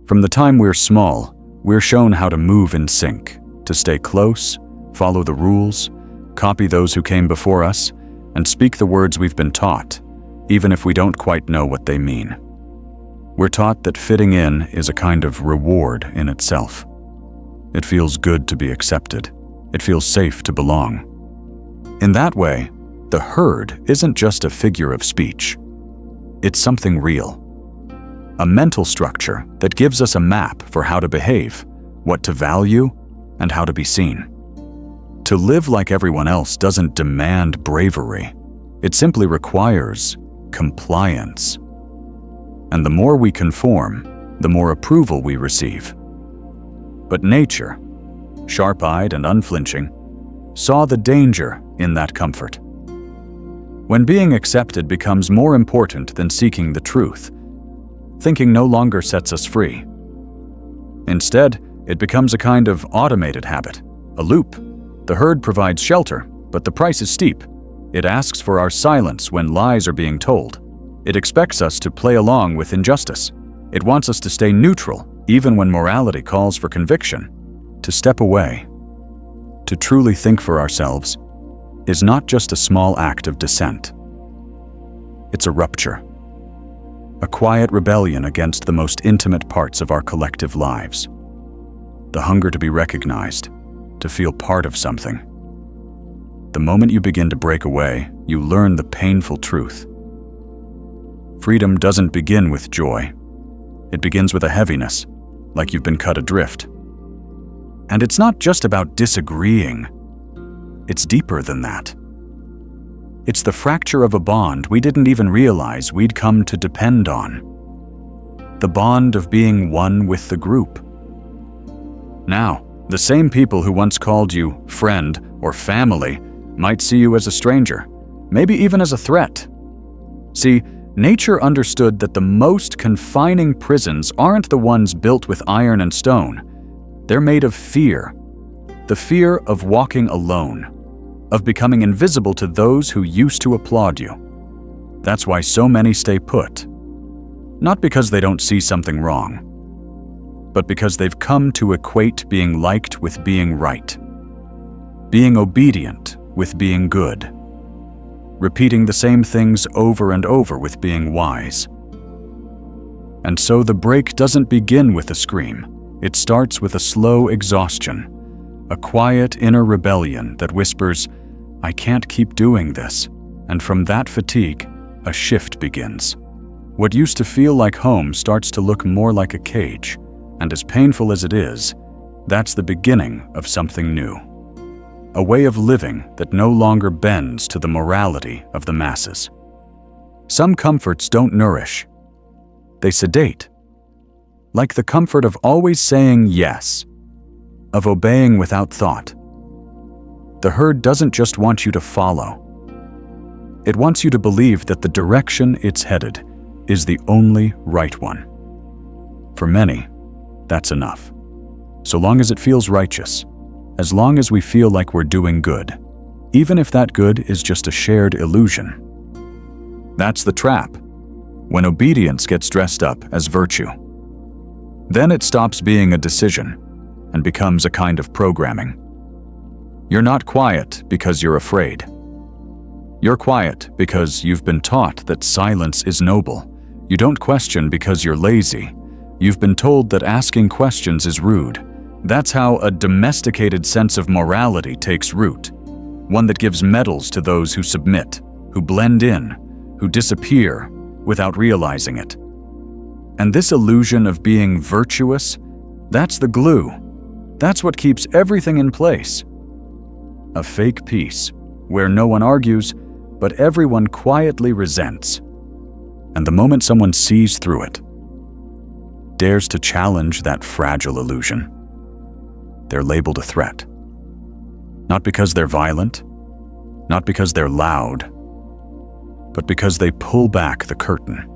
From the time we're small, we're shown how to move in sync, to stay close, follow the rules, copy those who came before us, and speak the words we've been taught, even if we don't quite know what they mean. We're taught that fitting in is a kind of reward in itself. It feels good to be accepted. It feels safe to belong. In that way, the herd isn't just a figure of speech. It's something real. A mental structure that gives us a map for how to behave, what to value, and how to be seen. To live like everyone else doesn't demand bravery. It simply requires compliance. And the more we conform, the more approval we receive. But nature, sharp-eyed and unflinching, saw the danger in that comfort. When being accepted becomes more important than seeking the truth, thinking no longer sets us free. Instead, it becomes a kind of automated habit, a loop. The herd provides shelter, but the price is steep. It asks for our silence when lies are being told. It expects us to play along with injustice. It wants us to stay neutral, even when morality calls for conviction. To step away, to truly think for ourselves, is not just a small act of dissent. It's a rupture. A quiet rebellion against the most intimate parts of our collective lives. The hunger to be recognized, to feel part of something. The moment you begin to break away, you learn the painful truth. Freedom doesn't begin with joy. It begins with a heaviness, like you've been cut adrift. And it's not just about disagreeing. It's deeper than that. It's the fracture of a bond we didn't even realize we'd come to depend on. The bond of being one with the group. Now, the same people who once called you friend or family might see you as a stranger, maybe even as a threat. See, nature understood that the most confining prisons aren't the ones built with iron and stone. They're made of fear. The fear of walking alone, of becoming invisible to those who used to applaud you. That's why so many stay put. Not because they don't see something wrong, but because they've come to equate being liked with being right, being obedient with being good, repeating the same things over and over with being wise. And so the break doesn't begin with a scream. It starts with a slow exhaustion, a quiet inner rebellion that whispers, "I can't keep doing this." And from that fatigue, a shift begins. What used to feel like home starts to look more like a cage, and as painful as it is, that's the beginning of something new. A way of living that no longer bends to the morality of the masses. Some comforts don't nourish. They sedate. Like the comfort of always saying yes, of obeying without thought. The herd doesn't just want you to follow. It wants you to believe that the direction it's headed is the only right one. For many, that's enough. So long as it feels righteous, as long as we feel like we're doing good, even if that good is just a shared illusion. That's the trap, when obedience gets dressed up as virtue. Then it stops being a decision and becomes a kind of programming. You're not quiet because you're afraid. You're quiet because you've been taught that silence is noble. You don't question because you're lazy. You've been told that asking questions is rude. That's how a domesticated sense of morality takes root. One that gives medals to those who submit, who blend in, who disappear without realizing it. And this illusion of being virtuous, that's the glue. That's what keeps everything in place. A fake peace, where no one argues, but everyone quietly resents. And the moment someone sees through it, dares to challenge that fragile illusion, they're labeled a threat. Not because they're violent, not because they're loud, but because they pull back the curtain,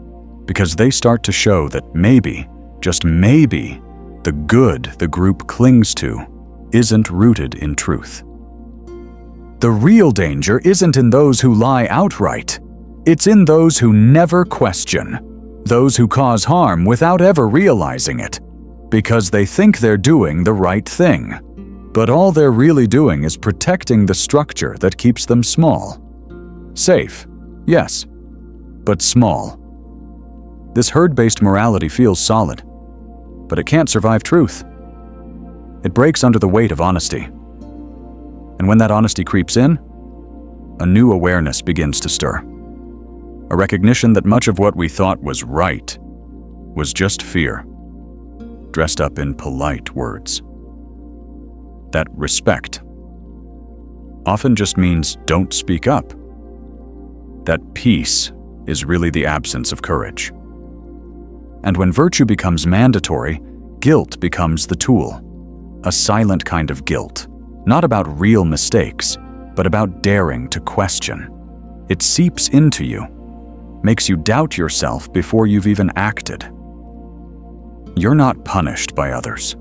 because they start to show that maybe, just maybe, the good the group clings to isn't rooted in truth. The real danger isn't in those who lie outright. It's in those who never question, those who cause harm without ever realizing it, because they think they're doing the right thing. But all they're really doing is protecting the structure that keeps them small. Safe, yes, but small. This herd-based morality feels solid, but it can't survive truth. It breaks under the weight of honesty. And when that honesty creeps in, a new awareness begins to stir. A recognition that much of what we thought was right was just fear, dressed up in polite words. That respect often just means don't speak up. That peace is really the absence of courage. And when virtue becomes mandatory, guilt becomes the tool. A silent kind of guilt, not about real mistakes, but about daring to question. It seeps into you, makes you doubt yourself before you've even acted. You're not punished by others.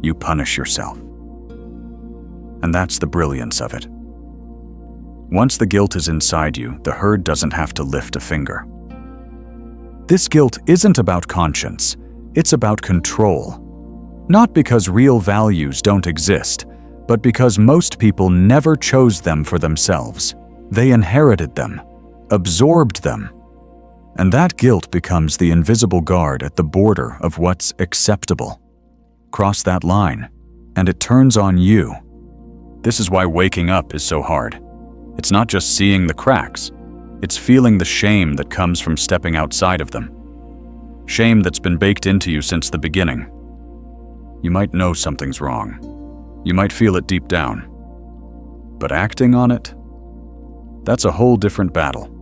You punish yourself. And that's the brilliance of it. Once the guilt is inside you, the herd doesn't have to lift a finger. This guilt isn't about conscience, it's about control. Not because real values don't exist, but because most people never chose them for themselves. They inherited them, absorbed them. And that guilt becomes the invisible guard at the border of what's acceptable. Cross that line, and it turns on you. This is why waking up is so hard. It's not just seeing the cracks, it's feeling the shame that comes from stepping outside of them. Shame that's been baked into you since the beginning. You might know something's wrong. You might feel it deep down. But acting on it? That's a whole different battle.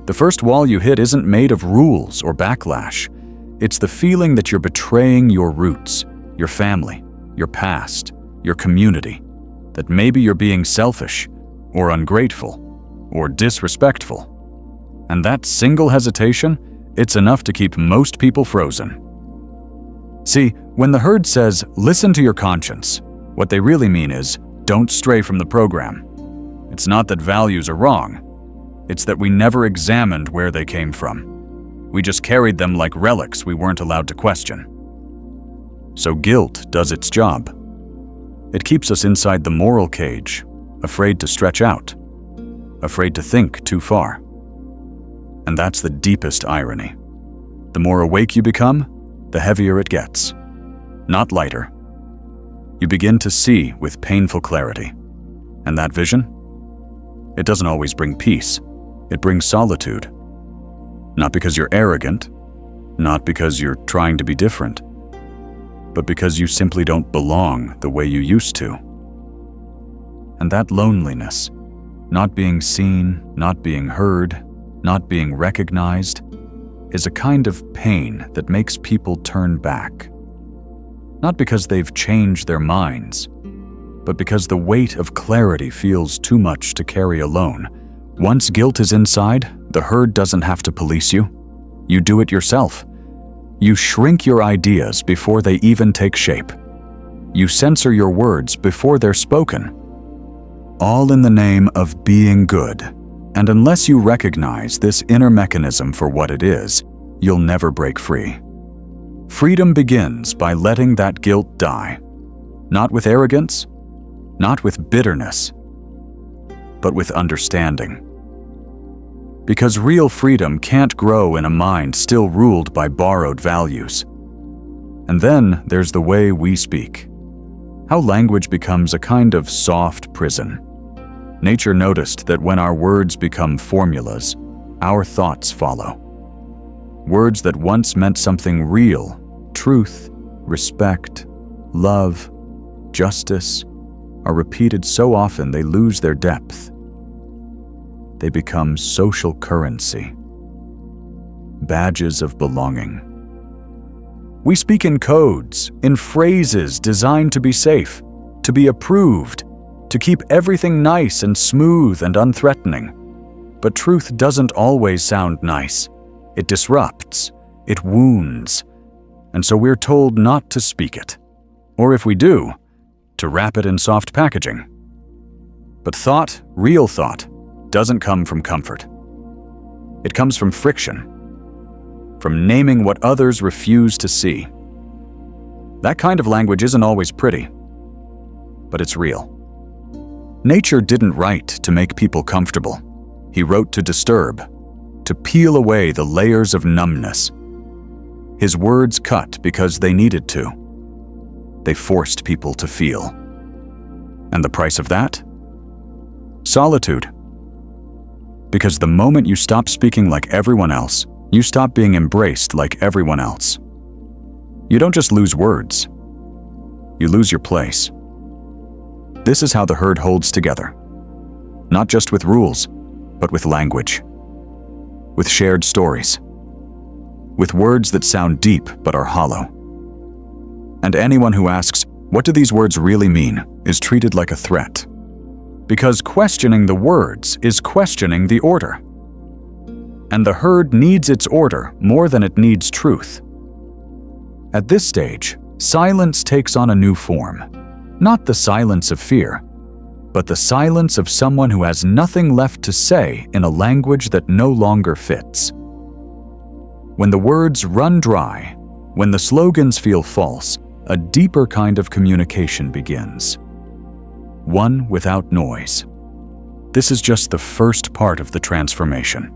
The first wall you hit isn't made of rules or backlash. It's the feeling that you're betraying your roots, your family, your past, your community, that maybe you're being selfish, or ungrateful, or disrespectful. And that single hesitation, it's enough to keep most people frozen. See, when the herd says, listen to your conscience, what they really mean is, don't stray from the program. It's not that values are wrong. It's that we never examined where they came from. We just carried them like relics we weren't allowed to question. So guilt does its job. It keeps us inside the moral cage, afraid to stretch out, afraid to think too far. And that's the deepest irony. The more awake you become, the heavier it gets, not lighter. You begin to see with painful clarity. And that vision? It doesn't always bring peace. It brings solitude. Not because you're arrogant, not because you're trying to be different, but because you simply don't belong the way you used to. And that loneliness, not being seen, not being heard, not being recognized, is a kind of pain that makes people turn back. Not because they've changed their minds, but because the weight of clarity feels too much to carry alone. Once guilt is inside, the herd doesn't have to police you. You do it yourself. You shrink your ideas before they even take shape. You censor your words before they're spoken. All in the name of being good. And unless you recognize this inner mechanism for what it is, you'll never break free. Freedom begins by letting that guilt die. Not with arrogance, not with bitterness, but with understanding. Because real freedom can't grow in a mind still ruled by borrowed values. And then there's the way we speak. How language becomes a kind of soft prison. Nature noticed that when our words become formulas, our thoughts follow. Words that once meant something real, truth, respect, love, justice, are repeated so often they lose their depth. They become social currency, badges of belonging. We speak in codes, in phrases designed to be safe, to be approved, to keep everything nice and smooth and unthreatening. But truth doesn't always sound nice. It disrupts, it wounds, and so we're told not to speak it. Or if we do, to wrap it in soft packaging. But thought, real thought, doesn't come from comfort. It comes from friction. from naming what others refuse to see. That kind of language isn't always pretty, but it's real. Nietzsche didn't write to make people comfortable. He wrote to disturb, to peel away the layers of numbness. His words cut because they needed to. They forced people to feel. And the price of that? Solitude. Because the moment you stop speaking like everyone else, you stop being embraced like everyone else. You don't just lose words. You lose your place. This is how the herd holds together. Not just with rules, but with language. With shared stories. With words that sound deep but are hollow. And anyone who asks, what do these words really mean, is treated like a threat. Because questioning the words is questioning the order. And the herd needs its order more than it needs truth. At this stage, silence takes on a new form. Not the silence of fear, but the silence of someone who has nothing left to say in a language that no longer fits. When the words run dry, when the slogans feel false, a deeper kind of communication begins. One without noise. This is just the first part of the transformation.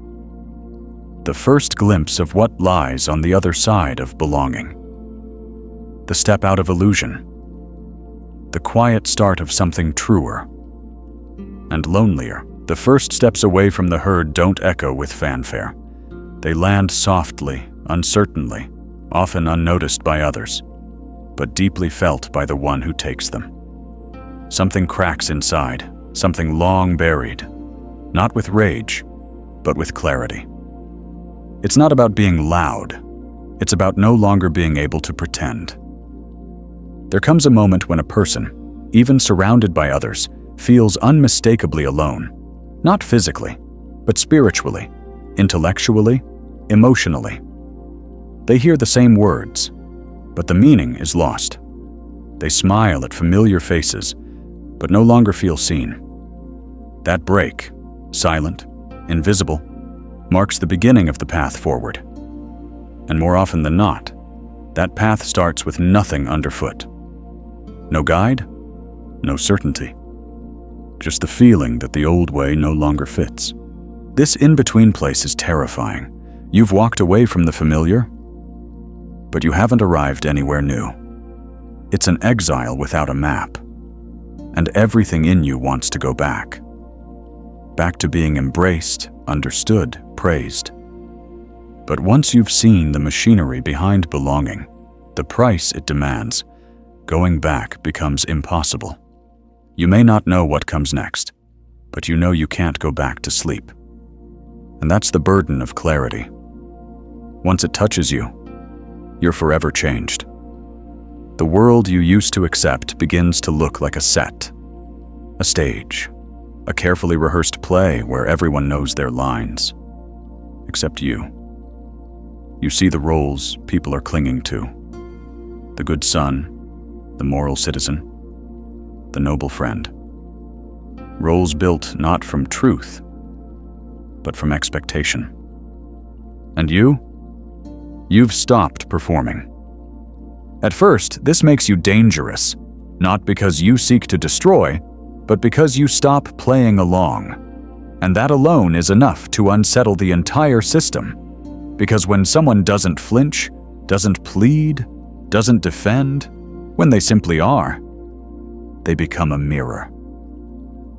The first glimpse of what lies on the other side of belonging. The step out of illusion. The quiet start of something truer and lonelier. The first steps away from the herd don't echo with fanfare. They land softly, uncertainly, often unnoticed by others, but deeply felt by the one who takes them. Something cracks inside, something long buried, not with rage, but with clarity. It's not about being loud. It's about no longer being able to pretend. There comes a moment when a person, even surrounded by others, feels unmistakably alone, not physically, but spiritually, intellectually, emotionally. They hear the same words, but the meaning is lost. They smile at familiar faces, but no longer feel seen. That break, silent, invisible, marks the beginning of the path forward. And more often than not, that path starts with nothing underfoot. No guide, no certainty. Just the feeling that the old way no longer fits. This in-between place is terrifying. You've walked away from the familiar, but you haven't arrived anywhere new. It's an exile without a map, and everything in you wants to go back. Back to being embraced, understood, praised. But once you've seen the machinery behind belonging, the price it demands, going back becomes impossible. You may not know what comes next, but you know you can't go back to sleep. And that's the burden of clarity. Once it touches you, you're forever changed. The world you used to accept begins to look like a set, a stage, a carefully rehearsed play where everyone knows their lines, except you. You see the roles people are clinging to. The good son, the moral citizen, the noble friend. Roles built not from truth, but from expectation. And you've stopped performing. At first, this makes you dangerous, not because you seek to destroy, but because you stop playing along. And that alone is enough to unsettle the entire system. Because when someone doesn't flinch, doesn't plead, doesn't defend, when they simply are, they become a mirror.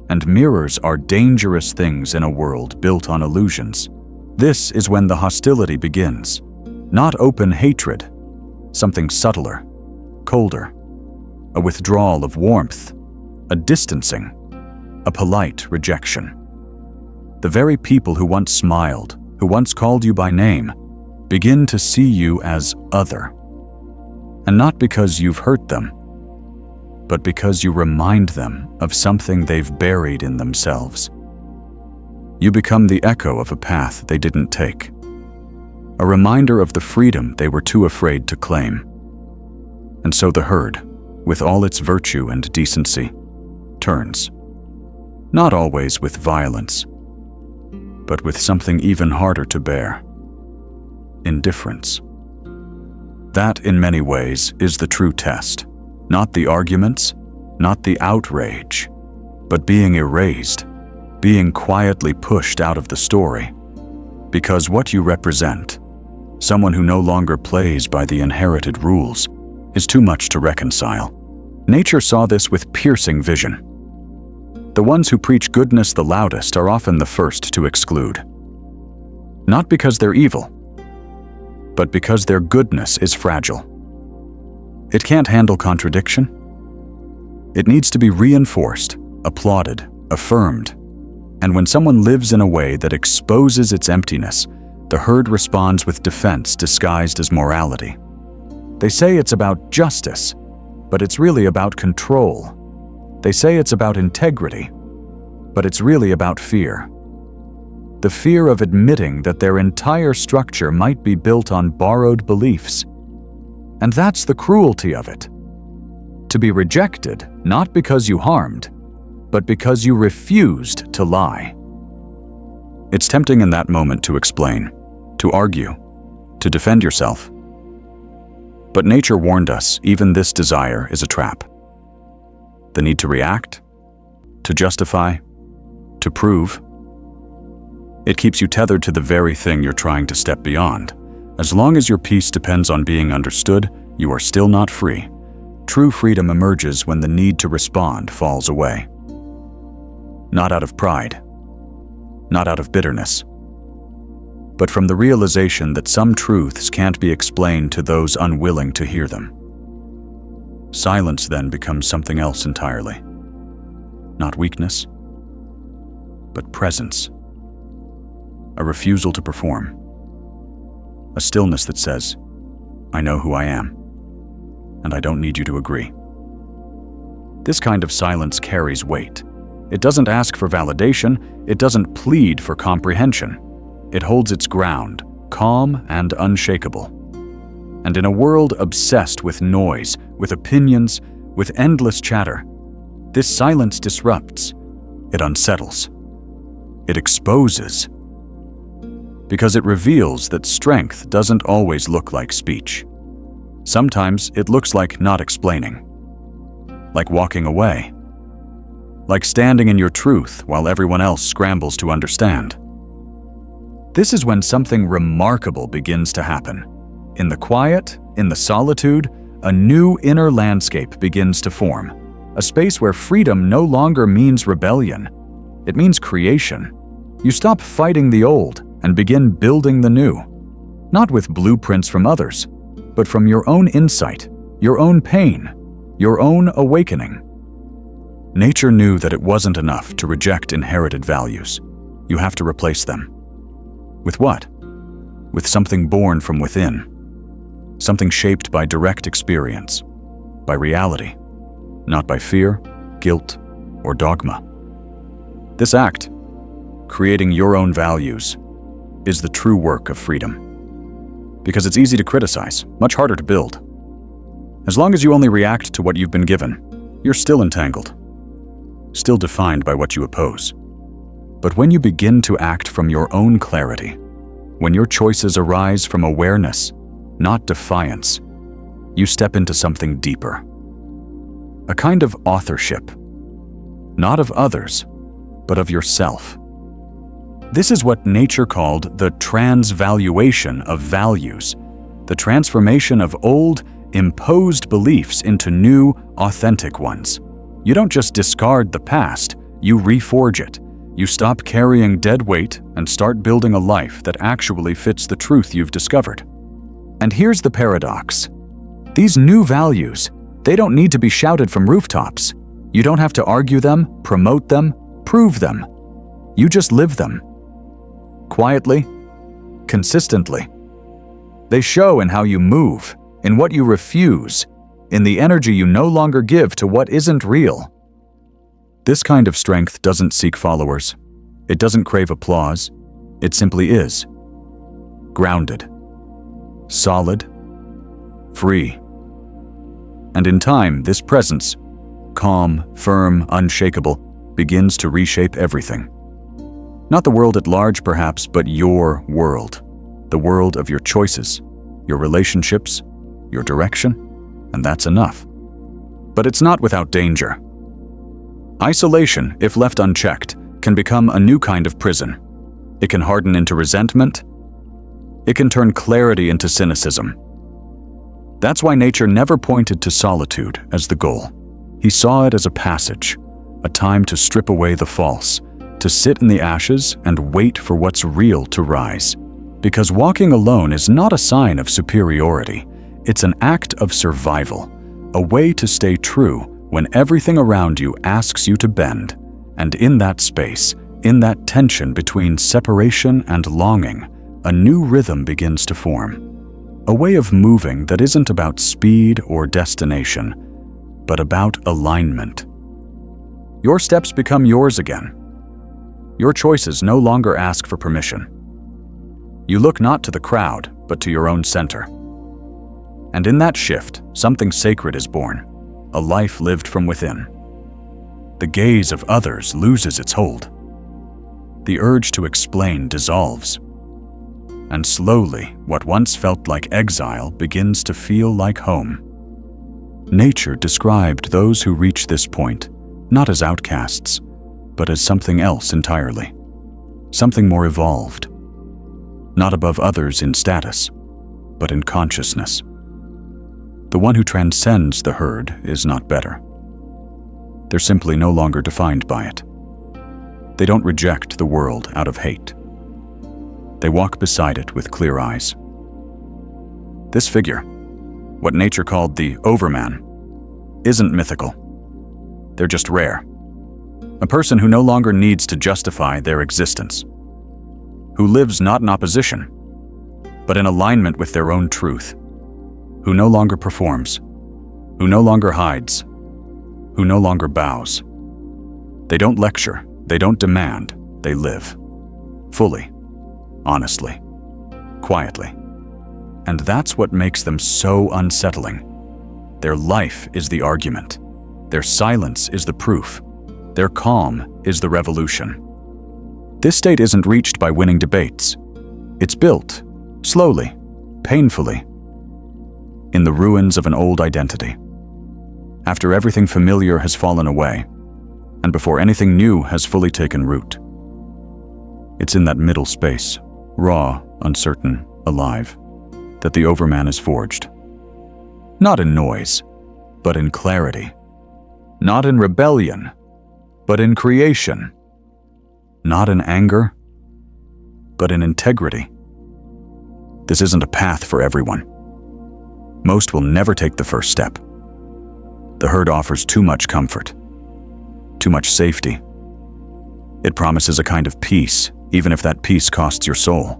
And mirrors are dangerous things in a world built on illusions. This is when the hostility begins. Not open hatred, something subtler, colder, a withdrawal of warmth, a distancing, a polite rejection. The very people who once smiled, who once called you by name, begin to see you as other. And not because you've hurt them, but because you remind them of something they've buried in themselves. You become the echo of a path they didn't take, a reminder of the freedom they were too afraid to claim. And so the herd, with all its virtue and decency, turns. Not always with violence, but with something even harder to bear. indifference. That, in many ways, is the true test. Not the arguments, not the outrage, but being erased, being quietly pushed out of the story. Because what you represent, someone who no longer plays by the inherited rules, is too much to reconcile. Nature saw this with piercing vision. The ones who preach goodness the loudest are often the first to exclude. Not because they're evil, but because their goodness is fragile. It can't handle contradiction. It needs to be reinforced, applauded, affirmed. And when someone lives in a way that exposes its emptiness, the herd responds with defense disguised as morality. They say it's about justice, but it's really about control. They say it's about integrity, but it's really about fear. The fear of admitting that their entire structure might be built on borrowed beliefs. And that's the cruelty of it. To be rejected, not because you harmed, but because you refused to lie. It's tempting in that moment to explain, to argue, to defend yourself. But nature warned us even this desire is a trap. The need to react, to justify, to prove. It keeps you tethered to the very thing you're trying to step beyond. As long as your peace depends on being understood, you are still not free. True freedom emerges when the need to respond falls away. Not out of pride, not out of bitterness, but from the realization that some truths can't be explained to those unwilling to hear them. Silence then becomes something else entirely. Not weakness, but presence. A refusal to perform. A stillness that says, I know who I am, and I don't need you to agree. This kind of silence carries weight. It doesn't ask for validation, it doesn't plead for comprehension. It holds its ground, calm and unshakable. And in a world obsessed with noise, with opinions, with endless chatter, this silence disrupts, it unsettles, it exposes. Because it reveals that strength doesn't always look like speech. Sometimes it looks like not explaining, like walking away, like standing in your truth while everyone else scrambles to understand. This is when something remarkable begins to happen. In the quiet, in the solitude, a new inner landscape begins to form. A space where freedom no longer means rebellion. It means creation. You stop fighting the old and begin building the new. Not with blueprints from others, but from your own insight, your own pain, your own awakening. Nature knew that it wasn't enough to reject inherited values. You have to replace them. With what? With something born from within. Something shaped by direct experience, by reality, not by fear, guilt, or dogma. This act, creating your own values, is the true work of freedom. Because it's easy to criticize, much harder to build. As long as you only react to what you've been given, you're still entangled, still defined by what you oppose. But when you begin to act from your own clarity, when your choices arise from awareness, not defiance, you step into something deeper. A kind of authorship, not of others, but of yourself. This is what nature called the transvaluation of values, the transformation of old, imposed beliefs into new, authentic ones. You don't just discard the past, you reforge it. You stop carrying dead weight and start building a life that actually fits the truth you've discovered. And here's the paradox. These new values, they don't need to be shouted from rooftops. You don't have to argue them, promote them, prove them. You just live them. Quietly, consistently. They show in how you move, in what you refuse, in the energy you no longer give to what isn't real. This kind of strength doesn't seek followers. It doesn't crave applause. It simply is. Grounded. Solid. Free. And in time, this presence, calm, firm, unshakable, begins to reshape everything. Not the world at large, perhaps, but your world. the world of your choices, your relationships, your direction, and that's enough. But it's not without danger. Isolation, if left unchecked, can become a new kind of prison. It can harden into resentment. It can turn clarity into cynicism. That's why nature never pointed to solitude as the goal. He saw it as a passage, a time to strip away the false, to sit in the ashes and wait for what's real to rise. Because walking alone is not a sign of superiority. It's an act of survival, a way to stay true when everything around you asks you to bend. And in that space, in that tension between separation and longing, a new rhythm begins to form. A way of moving that isn't about speed or destination, but about alignment. Your steps become yours again. Your choices no longer ask for permission. You look not to the crowd, but to your own center. And in that shift, something sacred is born, a life lived from within. The gaze of others loses its hold. The urge to explain dissolves. And slowly, what once felt like exile begins to feel like home. Nature described those who reach this point, not as outcasts, but as something else entirely. Something more evolved. Not above others in status, but in consciousness. The one who transcends the herd is not better. They're simply no longer defined by it. They don't reject the world out of hate. They walk beside it with clear eyes. This figure, what nature called the overman, isn't mythical. They're just rare. A person who no longer needs to justify their existence. Who lives not in opposition, but in alignment with their own truth. Who no longer performs. Who no longer hides. Who no longer bows. They don't lecture. They don't demand. They live. Fully. Honestly. Quietly. And that's what makes them so unsettling. Their life is the argument. Their silence is the proof. Their calm is the revolution. This state isn't reached by winning debates. It's built, slowly, painfully, in the ruins of an old identity. After everything familiar has fallen away, and before anything new has fully taken root. It's in that middle space, raw, uncertain, alive, that the overman is forged. Not in noise, but in clarity. Not in rebellion, but in creation. Not in anger, but in integrity. This isn't a path for everyone. Most will never take the first step. The herd offers too much comfort, too much safety. It promises a kind of peace, even if that peace costs your soul.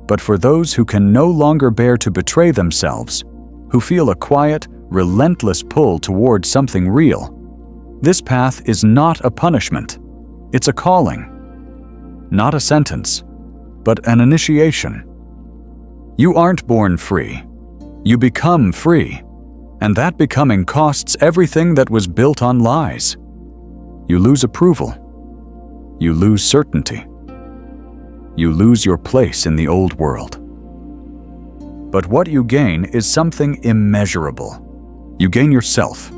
But for those who can no longer bear to betray themselves, who feel a quiet, relentless pull toward something real, this path is not a punishment. It's a calling. Not a sentence, but an initiation. You aren't born free. You become free. And that becoming costs everything that was built on lies. You lose approval. You lose certainty. You lose your place in the old world. But what you gain is something immeasurable. You gain yourself.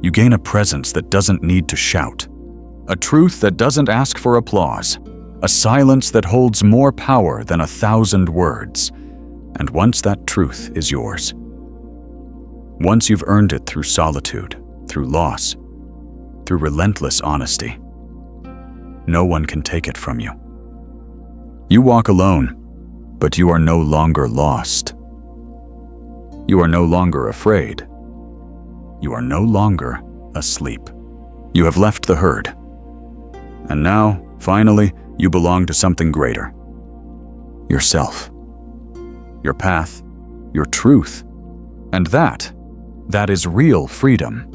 You gain a presence that doesn't need to shout. A truth that doesn't ask for applause. A silence that holds more power than 1,000 words. And once that truth is yours, once you've earned it through solitude, through loss, through relentless honesty, no one can take it from you. You walk alone, but you are no longer lost. You are no longer afraid. You are no longer asleep. You have left the herd. And now, finally, you belong to something greater. Yourself. Your path, your truth. And that is real freedom.